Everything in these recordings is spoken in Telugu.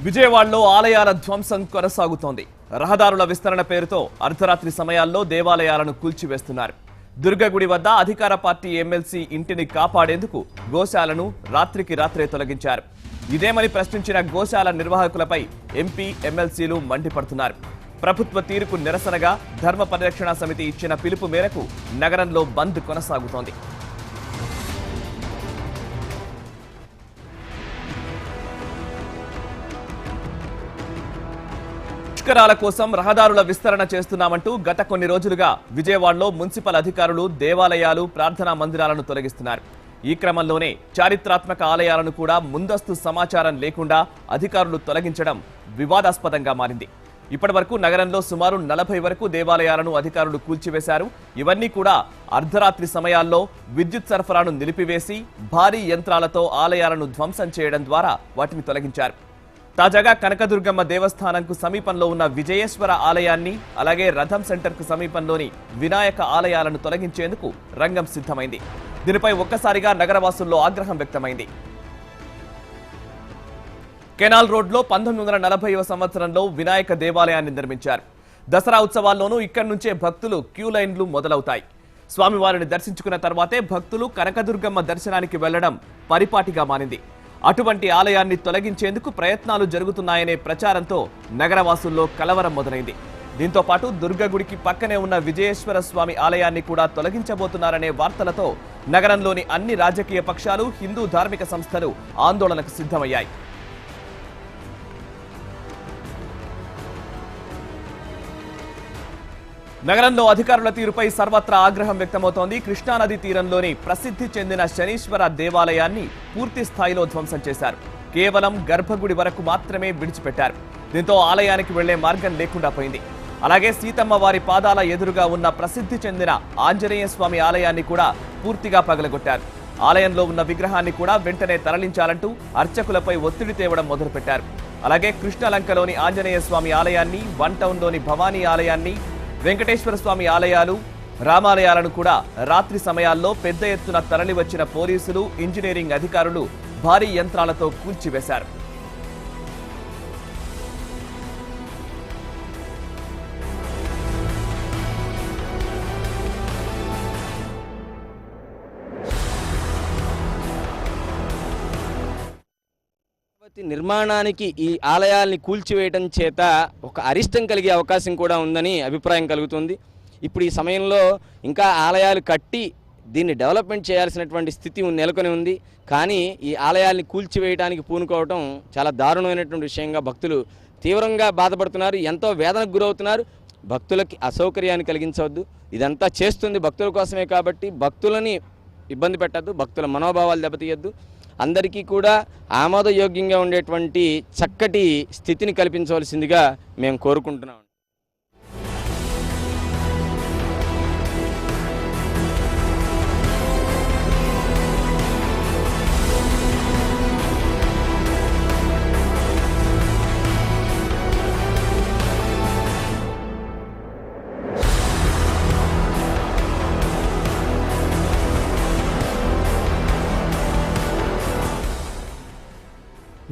విజయవాడలో ఆలయాల ధ్వంసం కొనసాగుతోంది. రహదారుల విస్తరణ పేరుతో అర్ధరాత్రి సమయాల్లో దేవాలయాలను కూల్చివేస్తున్నారు. దుర్గగుడి వద్ద అధికార పార్టీ ఎమ్మెల్సీ ఇంటిని కాపాడేందుకు గోశాలను రాత్రికి రాత్రే తొలగించారు. ఇదేమని ప్రశ్నించిన గోశాల నిర్వాహకులపై ఎంపీ ఎమ్మెల్సీలు మండిపడుతున్నారు. ప్రభుత్వ తీరుకు నిరసనగా ధర్మ పరిరక్షణ సమితి ఇచ్చిన పిలుపు మేరకు నగరంలో బంద్ కొనసాగుతోంది. పుష్కరాల కోసం రహదారుల విస్తరణ చేస్తున్నామంటూ గత కొన్ని రోజులుగా విజయవాడలో మున్సిపల్ అధికారులు దేవాలయాలు, ప్రార్థనా మందిరాలను తొలగిస్తున్నారు. ఈ క్రమంలోనే చారిత్రాత్మక ఆలయాలను కూడా ముందస్తు సమాచారం లేకుండా అధికారులు తొలగించడం వివాదాస్పదంగా మారింది. ఇప్పటివరకు నగరంలో సుమారు 40 వరకు దేవాలయాలను అధికారులు కూల్చివేశారు. ఇవన్నీ కూడా అర్ధరాత్రి సమయాల్లో విద్యుత్ సరఫరాను నిలిపివేసి భారీ యంత్రాలతో ఆలయాలను ధ్వంసం చేయడం ద్వారా వాటిని తొలగించారు. తాజాగా కనకదుర్గమ్మ దేవస్థానంకు సమీపంలో ఉన్న విజయేశ్వర ఆలయాన్ని, అలాగే రథం సెంటర్కు సమీపంలోని వినాయక ఆలయాలను తొలగించేందుకు రంగం సిద్ధమైంది. దీనిపై ఒక్కసారిగా నగరవాసుల్లో ఆగ్రహం వ్యక్తమైంది. కెనాల్ రోడ్లో 1940వ సంవత్సరంలో వినాయక దేవాలయాన్ని నిర్మించారు. దసరా ఉత్సవాల్లోనూ ఇక్కడి నుంచే భక్తులు క్యూ లైన్లు మొదలవుతాయి. స్వామివారిని దర్శించుకున్న తర్వాతే భక్తులు కనకదుర్గమ్మ దర్శనానికి వెళ్లడం పరిపాటిగా మారింది. అటువంటి ఆలయాన్ని తొలగించేందుకు ప్రయత్నాలు జరుగుతున్నాయనే ప్రచారంతో నగరవాసుల్లో కలవరం మొదలైంది. దీంతో పాటు దుర్గగుడికి పక్కనే ఉన్న విజయేశ్వర స్వామి ఆలయాన్ని కూడా తొలగించబోతున్నారనే వార్తలతో నగరంలోని అన్ని రాజకీయ పక్షాలు, హిందూ ధార్మిక సంస్థలు ఆందోళనకు సిద్ధమయ్యాయి. నగరంలో అధికారుల తీరుపై సర్వత్రా ఆగ్రహం వ్యక్తమవుతోంది. కృష్ణానది తీరంలోని ప్రసిద్ధి చెందిన శనీశ్వర దేవాలయాన్ని పూర్తి స్థాయిలో ధ్వంసం చేశారు. కేవలం గర్భగుడి వరకు మాత్రమే విడిచిపెట్టారు. దీంతో ఆలయానికి వెళ్లే మార్గం లేకుండా పోయింది. అలాగే సీతమ్మ వారి పాదాల ఎదురుగా ఉన్న ప్రసిద్ధి చెందిన ఆంజనేయ స్వామి ఆలయాన్ని కూడా పూర్తిగా పగలగొట్టారు. ఆలయంలో ఉన్న విగ్రహాన్ని కూడా వెంటనే తరలించాలంటూ అర్చకులపై ఒత్తిడి తేవడం మొదలుపెట్టారు. అలాగే కృష్ణలంకలోని ఆంజనేయ స్వామి ఆలయాన్ని, వన్ టౌన్లోని భవానీ ఆలయాన్ని, వెంకటేశ్వర స్వామి ఆలయాలు, రామాలయాలను కూడా రాత్రి సమయాల్లో పెద్ద ఎత్తున తరలివచ్చిన పోలీసులు, ఇంజనీరింగ్ అధికారులు భారీ యంత్రాలతో కూల్చివేశారు. నిర్మాణానికి ఈ ఆలయాల్ని కూల్చివేయడం చేత ఒక అరిష్టం కలిగే అవకాశం కూడా ఉందని అభిప్రాయం కలుగుతుంది. ఇప్పుడు ఈ సమయంలో ఇంకా ఆలయాలు కట్టి దీన్ని డెవలప్మెంట్ చేయాల్సినటువంటి స్థితి నెలకొని ఉంది. కానీ ఈ ఆలయాల్ని కూల్చివేయడానికి పూనుకోవడం చాలా దారుణమైనటువంటి విషయంగా భక్తులు తీవ్రంగా బాధపడుతున్నారు, ఎంతో వేదనకు గురవుతున్నారు. భక్తులకి అసౌకర్యాన్ని కలిగించవద్దు. ఇదంతా చేస్తుంది భక్తుల కోసమే కాబట్టి భక్తులని ఇబ్బంది పెట్టద్దు, భక్తుల మనోభావాలు దెబ్బతీయద్దు. అందరికీ కూడా ఆమోదయోగ్యంగా ఉండేటువంటి చక్కటి స్థితిని కల్పించవలసిందిగా మేము కోరుకుంటున్నాం.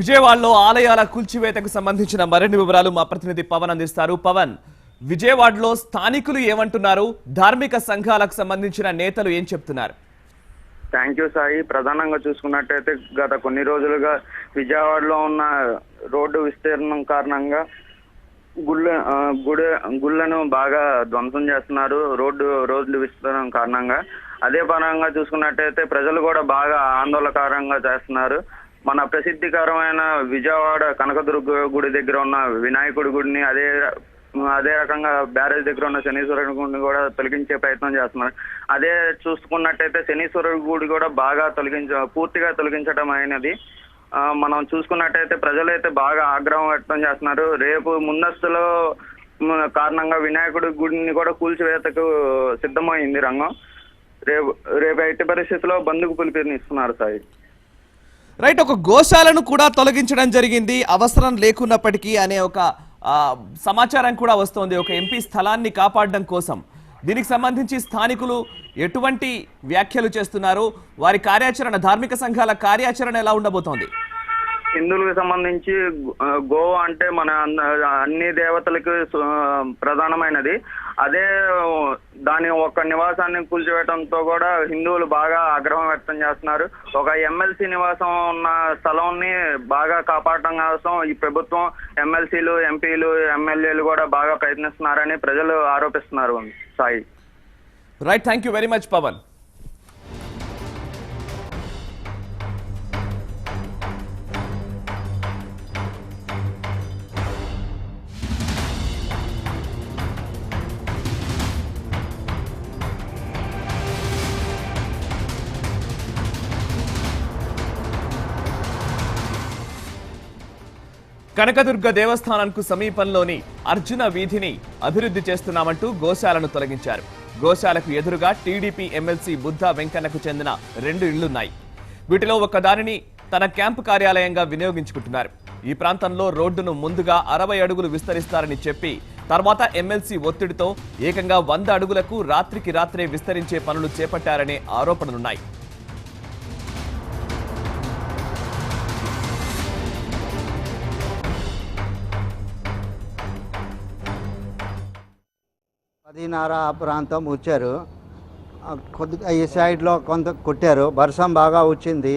విజయవాడలో ఆలయాల కూల్చివేతకు సంబంధించిన మరిన్ని వివరాలు మా ప్రతినిధి పవన్ అందిస్తారు. పవన్, విజయవాడలో స్థానికులు ఏమంటున్నారు? ధార్మిక సంఘాలకు సంబంధించిన నేతలు ఏం చెప్తున్నారు? Thank you Sai. ప్రధానంగా చూసుకున్నట్టయితే గత కొన్ని రోజులుగా విజయవాడలో ఉన్న రోడ్డు విస్తీర్ణం కారణంగా గుళ్ళను బాగా ధ్వంసం చేస్తున్నారు. రోడ్డు విస్తీర్ణం కారణంగా. అదే పరంగా చూసుకున్నట్టయితే ప్రజలు కూడా బాగా ఆందోళనకరంగా చేస్తున్నారు. మన ప్రసిద్ధికరమైన విజయవాడ కనకదుర్గ గుడి దగ్గర ఉన్న వినాయకుడి గుడిని, అదే రకంగా బ్యారేజ్ దగ్గర ఉన్న శనీశ్వరుడి గుడిని కూడా తొలగించే ప్రయత్నం చేస్తున్నారు. అదే చూసుకున్నట్టయితే శనీశ్వరుడి గుడి కూడా బాగా పూర్తిగా తొలగించడం అయినది. మనం చూసుకున్నట్టయితే ప్రజలైతే బాగా ఆగ్రహం వ్యక్తం చేస్తున్నారు. రేపు ముందస్తులో కారణంగా వినాయకుడి గుడిని కూడా కూల్చివేతకు సిద్ధమైంది రంగం. రేపు ఎట్టి పరిస్థితిలో బంద్కు పిలుపునిస్తున్నారు సాయి. రైట్, ఒక గోశాలను కూడా తొలగించడం జరిగింది అవసరం లేకున్నప్పటికీ అనే ఒక సమాచారం కూడా వస్తోంది, ఒక ఎంపీ స్థలాన్ని కాపాడడం కోసం. దీనికి సంబంధించి స్థానికులు ఎటువంటి వ్యాఖ్యలు చేస్తున్నారు? వారి కార్యాచరణ, ధార్మిక సంఘాల కార్యాచరణ ఎలా ఉండబోతోంది? హిందువులకు సంబంధించి గో అంటే మన అన్ని దేవతలకు ప్రధానమైనది. అదే దాని ఒక నివాసాన్ని కూల్చివేయడంతో కూడా హిందువులు బాగా ఆగ్రహం వ్యక్తం చేస్తున్నారు. ఒక ఎమ్మెల్సీ నివాసం ఉన్న స్థలంని బాగా కాపాడటం కోసం ఈ ప్రభుత్వం ఎమ్మెల్సీలు, ఎంపీలు, ఎమ్మెల్యేలు కూడా బాగా ప్రయత్నిస్తున్నారని ప్రజలు ఆరోపిస్తున్నారు. Sai. Right, thank you very much Pavan. Kanakadurga దేవస్థానంకు సమీపంలోని అర్జున వీధిని అభివృద్ధి చేస్తున్నామంటూ గోశాలను తొలగించారు. గోశాలకు ఎదురుగా టీడీపీ ఎమ్మెల్సీ బుద్ధా వెంకన్నకు చెందిన 2 ఇళ్లున్నాయి. వీటిలో ఒకదానిని తన క్యాంపు కార్యాలయంగా వినియోగించుకుంటున్నారు. ఈ ప్రాంతంలో రోడ్డును ముందుగా 60 అడుగులు విస్తరిస్తారని చెప్పి తర్వాత ఎమ్మెల్సీ ఒత్తిడితో ఏకంగా 100 అడుగులకు రాత్రికి రాత్రే విస్తరించే పనులు చేపట్టారనే ఆరోపణలున్నాయి. పదిన్నర ప్రాంతం వచ్చారు. కొద్దిగా ఈ సైడ్లో కొంత కొట్టారు. వర్షం బాగా వచ్చింది.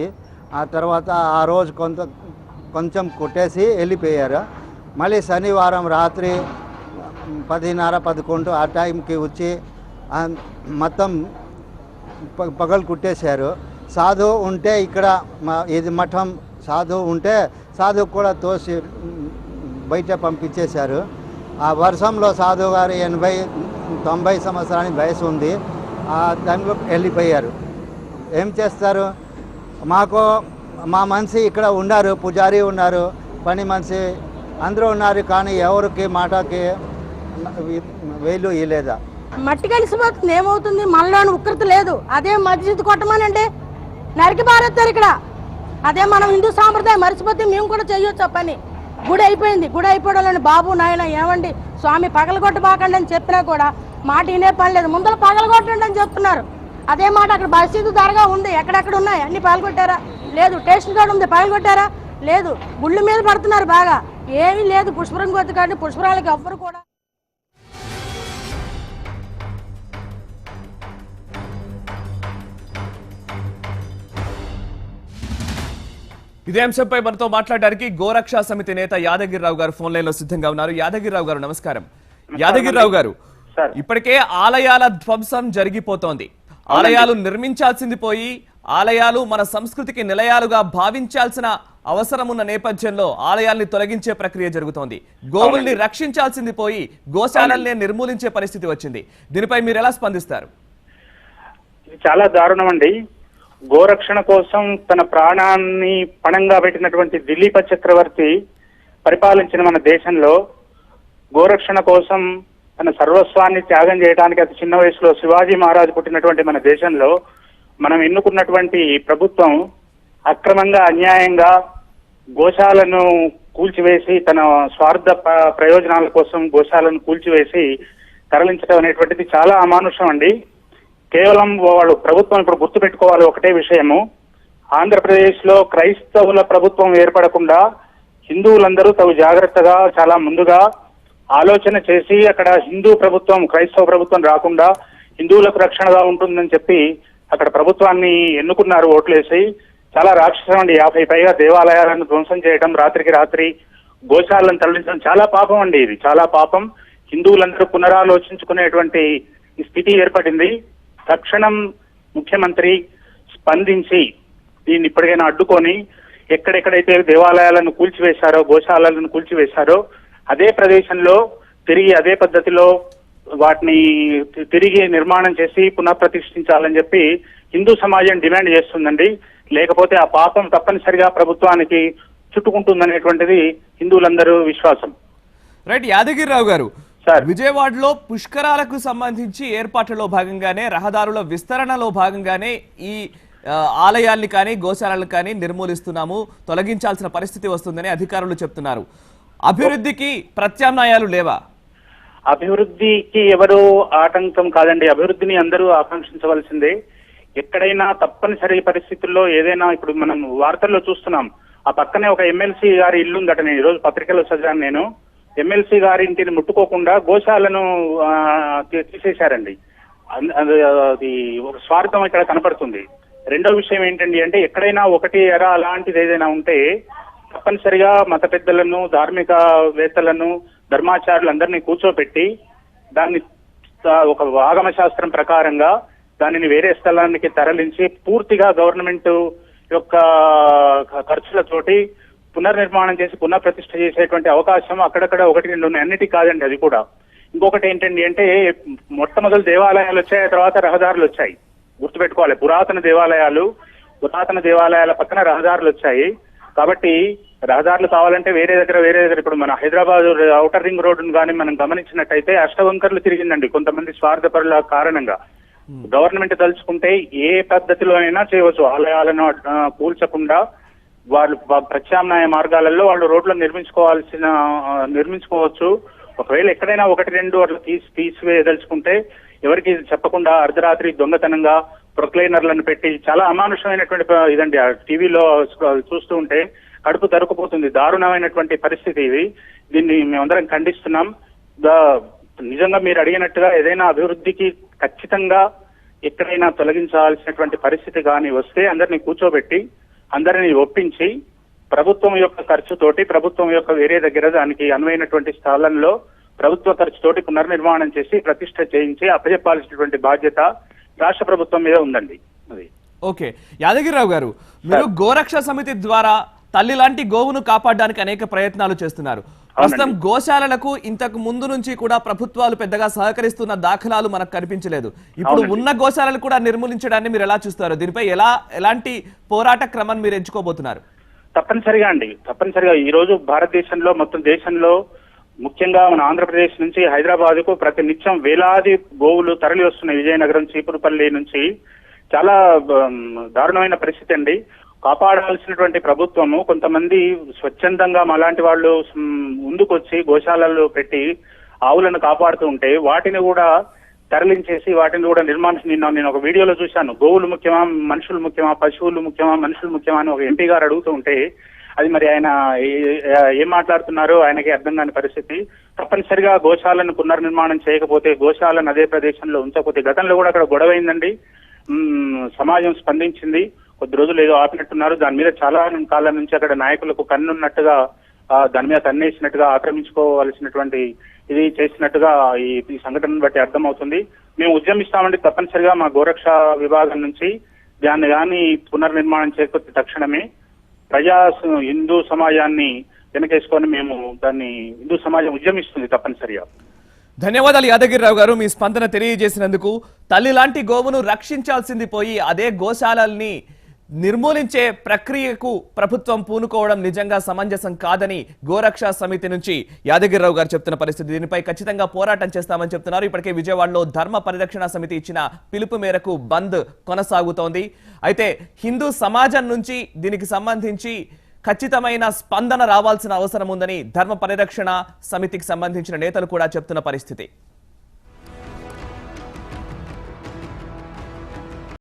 ఆ తర్వాత ఆ రోజు కొంచెం కొట్టేసి వెళ్ళిపోయారు. మళ్ళీ శనివారం రాత్రి 10:30, 11 ఆ టైంకి వచ్చి మొత్తం పగలు కుట్టేశారు. సాధువు ఉంటే ఇక్కడ ఇది మఠం సాధువు ఉంటే సాధువు కూడా తోసి బయట పంపించేశారు. ఆ వర్షంలో సాధువు గారు 80-90 సంవత్సరానికి వయసు ఉంది. ఆ టైంలో వెళ్ళిపోయారు. ఏం చేస్తారు? మా మనిషి ఇక్కడ ఉన్నారు, పూజారి ఉన్నారు, పని మనిషి అందరూ ఉన్నారు. కానీ ఎవరికి మాటకి వేలు ఇవ్వలేదా? మట్టి కలిసిపోతుంది. ఏమవుతుంది? మనలోని ఉక్రత లేదు. అదే మస్జిద్ కొట్టమనండి, నరికి పారేస్తారు ఇక్కడ. అదే మనం హిందూ సాంప్రదాయం మర్చిపోతే మేము కూడా చెయ్యొచ్చు పని. గుడి అయిపోయింది. గుడి అయిపోవడాలని బాబు నాయన ఏమండి స్వామి పగలగొట్టబాకండి అని చెప్పినా కూడా మాట వినే పని లేదు. ముందర పగలగొట్టండి అని చెప్తున్నారు. అదే మాట అక్కడ మసీదు దర్గా ఉంది, ఎక్కడెక్కడ ఉన్నాయి అన్ని పగలగొట్టారా? లేదు. స్టేషన్ కార్డు ఉంది, పగలగొట్టారా? లేదు. గుళ్ళు మీద పడుతున్నారు బాగా. ఏమీ లేదు. పుష్పరంగి వద్దు కానీ పుష్పరాలకి ఎవ్వరు కూడా. ఇదే అంశంపై మనతో మాట్లాడడానికి గోరక్షా సమితి నేత యాదగిరిరావు గారు ఫోన్ లైన్ లో సిద్ధంగా ఉన్నారు. యాదగిరిరావు గారు నమస్కారం. యాదగిరిరావు గారు, ఇప్పటికే ఆలయాల ధ్వంసం జరిగిపోతోంది. ఆలయాలు నిర్మించాల్సింది పోయి ఆలయాలు మన సంస్కృతికి నిలయాలుగా భావించాల్సిన అవసరం ఉన్న నేపథ్యంలో ఆలయాల్ని తొలగించే ప్రక్రియ జరుగుతోంది. గోవుల్ని రక్షించాల్సింది పోయి గోశాలల్ని నిర్మూలించే పరిస్థితి వచ్చింది. దీనిపై మీరు ఎలా స్పందిస్తారు? చాలా దారుణం అండి. గోరక్షణ కోసం తన ప్రాణాన్ని పణంగా పెట్టినటువంటి దిలీప చక్రవర్తి పరిపాలించిన మన దేశంలో గోరక్షణ కోసం తన సర్వస్వాన్ని త్యాగం చేయడానికి అతి చిన్న వయసులో శివాజీ మహారాజు పుట్టినటువంటి మన దేశంలో మనం ఎన్నుకున్నటువంటి ప్రభుత్వం అక్రమంగా, అన్యాయంగా గోశాలను కూల్చివేసి తన స్వార్థ ప్రయోజనాల కోసం గోశాలను కూల్చివేసి తరలించడం అనేటువంటిది చాలా అమానుషం అండి. కేవలం వాళ్ళు ప్రభుత్వం ఇప్పుడు గుర్తుపెట్టుకోవాలి ఒకటే విషయము, ఆంధ్రప్రదేశ్ లో క్రైస్తవుల ప్రభుత్వం ఏర్పడకుండా హిందువులందరూ తగు జాగ్రత్తగా చాలా ముందుగా ఆలోచన చేసి అక్కడ హిందూ ప్రభుత్వం, క్రైస్తవ ప్రభుత్వం రాకుండా హిందువులకు రక్షణగా ఉంటుందని చెప్పి అక్కడ ప్రభుత్వాన్ని ఎన్నుకున్నారు ఓట్లేసి. చాలా రాక్షసం అండి. 50 పైగా దేవాలయాలను ధ్వంసం చేయడం, రాత్రికి రాత్రి గోశాలను తరలించడం చాలా పాపం అండి. ఇది చాలా పాపం. హిందువులందరూ పునరాలోచించుకునేటువంటి స్థితి ఏర్పడింది. తక్షణం ముఖ్యమంత్రి స్పందించి దీన్ని ఇప్పటికైనా అడ్డుకొని ఎక్కడెక్కడైతే దేవాలయాలను కూల్చివేశారో, గోశాలను కూల్చివేశారో అదే ప్రదేశంలో తిరిగి అదే పద్ధతిలో వాటిని తిరిగి నిర్మాణం చేసి పునఃప్రతిష్ఠించాలని చెప్పి హిందూ సమాజం డిమాండ్ చేస్తుందండి. లేకపోతే ఆ పాపం తప్పనిసరిగా ప్రభుత్వానికి చుట్టుకుంటుందనేటువంటిది హిందువులందరూ విశ్వాసం. రైట్. యాదగిరిరావు గారు, విజయవాడలో పుష్కరాలకు సంబంధించి ఏర్పాట్లలో భాగంగానే, రహదారుల విస్తరణలో భాగంగానే ఈ ఆలయాల్ని కానీ గోశాలను కానీ నిర్మూలిస్తున్నాము, తొలగించాల్సిన పరిస్థితి వస్తుందని అధికారులు చెప్తున్నారు. అభివృద్ధికి ప్రత్యామ్నాయాలు లేవా? అభివృద్ధికి ఎవరు ఆటంకం కాదండి. అభివృద్ధిని అందరూ ఆకాంక్షించవలసిందే. ఎక్కడైనా తప్పనిసరి పరిస్థితుల్లో ఏదైనా ఇప్పుడు మనం వార్తల్లో చూస్తున్నాం, ఆ పక్కనే ఒక ఎమ్మెల్సీ గారి ఇల్లు ఉందట. నేను ఈరోజు పత్రికలో చదివాను. నేను ఎమ్మెల్సీ గారి ఇంటిని ముట్టుకోకుండా గోశాలను తీసేశారండి. అది ఒక స్వార్థం ఇక్కడ కనపడుతుంది. రెండో విషయం ఏంటండి అంటే ఎక్కడైనా ఒకటి ఎరా అలాంటిది ఏదైనా ఉంటే తప్పనిసరిగా మత పెద్దలను, ధార్మికవేత్తలను, ధర్మాచారులందరినీ కూర్చోబెట్టి దాన్ని ఒక ఆగమ శాస్త్రం ప్రకారంగా దానిని వేరే స్థలానికి తరలించి పూర్తిగా గవర్నమెంట్ యొక్క ఖర్చులతోటి పునర్నిర్మాణం చేసి పునఃప్రతిష్ఠ చేసేటువంటి అవకాశం అక్కడక్కడ ఒకటి రెండు ఉన్నాయి. అన్నిటి కాదండి అది కూడా. ఇంకొకటి ఏంటండి అంటే మొట్టమొదటి దేవాలయాలు వచ్చాయి, తర్వాత రహదారులు వచ్చాయి. గుర్తుపెట్టుకోవాలి, పురాతన దేవాలయాల పక్కన రహదారులు వచ్చాయి. కాబట్టి రహదారులు కావాలంటే వేరే దగ్గర ఇప్పుడు మన హైదరాబాద్ ఔటర్ రింగ్ రోడ్డును కానీ మనం గమనించినట్టయితే అష్టవంకర్లు తిరిగిందండి కొంతమంది స్వార్థపరుల కారణంగా. గవర్నమెంట్ తలుచుకుంటే ఏ పద్ధతిలో అయినా చేయవచ్చు. ఆలయాలను కూల్చకుండా వాళ్ళు ప్రత్యామ్నాయ మార్గాలలో వాళ్ళు రోడ్లను నిర్మించుకోవచ్చు. ఒకవేళ ఎక్కడైనా ఒకటి రెండు అట్లా తీసివేయదలుచుకుంటే ఎవరికి చెప్పకుండా అర్ధరాత్రి దొంగతనంగా ప్రొక్లైనర్లను పెట్టి చాలా అమానుషమైనటువంటి ఇదండి. టీవీలో చూస్తూ ఉంటే కడుపు తరుకుపోతుంది. దారుణమైనటువంటి పరిస్థితి ఇది. దీన్ని మేమందరం ఖండిస్తున్నాం. నిజంగా మీరు అడిగినట్టుగా ఏదైనా అభివృద్ధికి ఖచ్చితంగా ఎక్కడైనా తొలగించాల్సినటువంటి పరిస్థితి కానీ వస్తే అందరినీ కూర్చోబెట్టి అందరినీ ఒప్పించి ప్రభుత్వం యొక్క ఖర్చుతోటి, ప్రభుత్వం యొక్క వేరే దగ్గర దానికి అనువైనటువంటి స్థలంలో ప్రభుత్వ ఖర్చుతోటి పునర్నిర్మాణం చేసి ప్రతిష్ఠ చేయించి అప్పచెప్పాల్సినటువంటి బాధ్యత రాష్ట్ర ప్రభుత్వం మీద ఉందండి. అది ఓకే. యాదగిరిరావు గారు, మీరు గోరక్ష సమితి ద్వారా తల్లి లాంటి గోవును కాపాడడానికి అనేక ప్రయత్నాలు చేస్తున్నారు. ప్రస్తుతం గోశాలలకు ఇంతకు ముందు నుంచి కూడా ప్రభుత్వాలు పెద్దగా సహకరిస్తున్న దాఖలాలు మనకు కనిపించలేదు. ఇప్పుడు ఉన్న గోశాలను కూడా నిర్మూలించడాన్ని మీరు ఎలా చూస్తారు? దీనిపై ఎలాంటి పోరాట క్రమం మీరు ఎంచుకోబోతున్నారు? తప్పనిసరిగా ఈ రోజు భారతదేశంలో, మొత్తం దేశంలో, ముఖ్యంగా మన ఆంధ్రప్రదేశ్ నుంచి హైదరాబాద్ కు ప్రతి నిత్యం వేలాది గోవులు తరలి వస్తున్నాయి. విజయనగరం, చీపురుపల్లి నుంచి. చాలా దారుణమైన పరిస్థితి అండి. కాపాడాల్సినటువంటి ప్రభుత్వము కొంతమంది స్వచ్ఛందంగా అలాంటి వాళ్ళు ముందుకొచ్చి గోశాలలు పెట్టి ఆవులను కాపాడుతూ ఉంటే వాటిని కూడా తరలించేసి వాటిని కూడా నేను ఒక వీడియోలో చూశాను. గోవులు ముఖ్యమా, మనుషులు ముఖ్యమా, పశువులు ముఖ్యమా, మనుషులు ముఖ్యమా అని ఒక ఎంపీ గారు అడుగుతూ ఉంటే అది మరి ఆయన ఏం మాట్లాడుతున్నారో ఆయనకి అర్థం కాని పరిస్థితి. తప్పనిసరిగా గోశాలను పునర్నిర్మాణం చేయకపోతే, గోశాలను అదే ప్రదేశంలో ఉంచకపోతే, గతంలో కూడా అక్కడ గొడవైందండి. సమాజం స్పందించింది. కొద్ది రోజులు ఏదో ఆపినట్టున్నారు. దాని మీద చాలా కాలం నుంచి అక్కడ నాయకులకు కన్నున్నట్టుగా దాని మీద కన్నేసినట్టుగా ఆక్రమించుకోవాల్సినటువంటి ఇది చేసినట్టుగా ఈ సంఘటనను బట్టి అర్థమవుతుంది. మేము ఉద్యమిస్తామండి తప్పనిసరిగా మా గోరక్ష విభాగం నుంచి. దాన్ని కానీ పునర్నిర్మాణం చేయకపోతే తక్షణమే హిందూ సమాజాన్ని వెనకేసుకొని మేము దాన్ని హిందూ సమాజం ఉద్యమిస్తుంది తప్పనిసరిగా. ధన్యవాదాలు యాదగిరిరావు గారు, మీ స్పందన తెలియజేసినందుకు. తల్లి లాంటి గోవును రక్షించాల్సింది పోయి అదే గోశాలల్ని నిర్మూలించే ప్రక్రియకు ప్రభుత్వం పూనుకోవడం నిజంగా సమంజసం కాదని గోరక్ష సమితి నుంచి యాదగిరిరావు గారు చెప్తున్న పరిస్థితి. దీనిపై ఖచ్చితంగా పోరాటం చేస్తామని చెప్తున్నారు. ఇప్పటికే విజయవాడలో ధర్మ పరిరక్షణ సమితి ఇచ్చిన పిలుపు మేరకు బంద్ కొనసాగుతోంది. అయితే హిందూ సమాజం నుంచి దీనికి సంబంధించి ఖచ్చితమైన స్పందన రావాల్సిన అవసరం ఉందని ధర్మ పరిరక్షణ సమితికి సంబంధించిన నేతలు కూడా చెప్తున్న పరిస్థితి.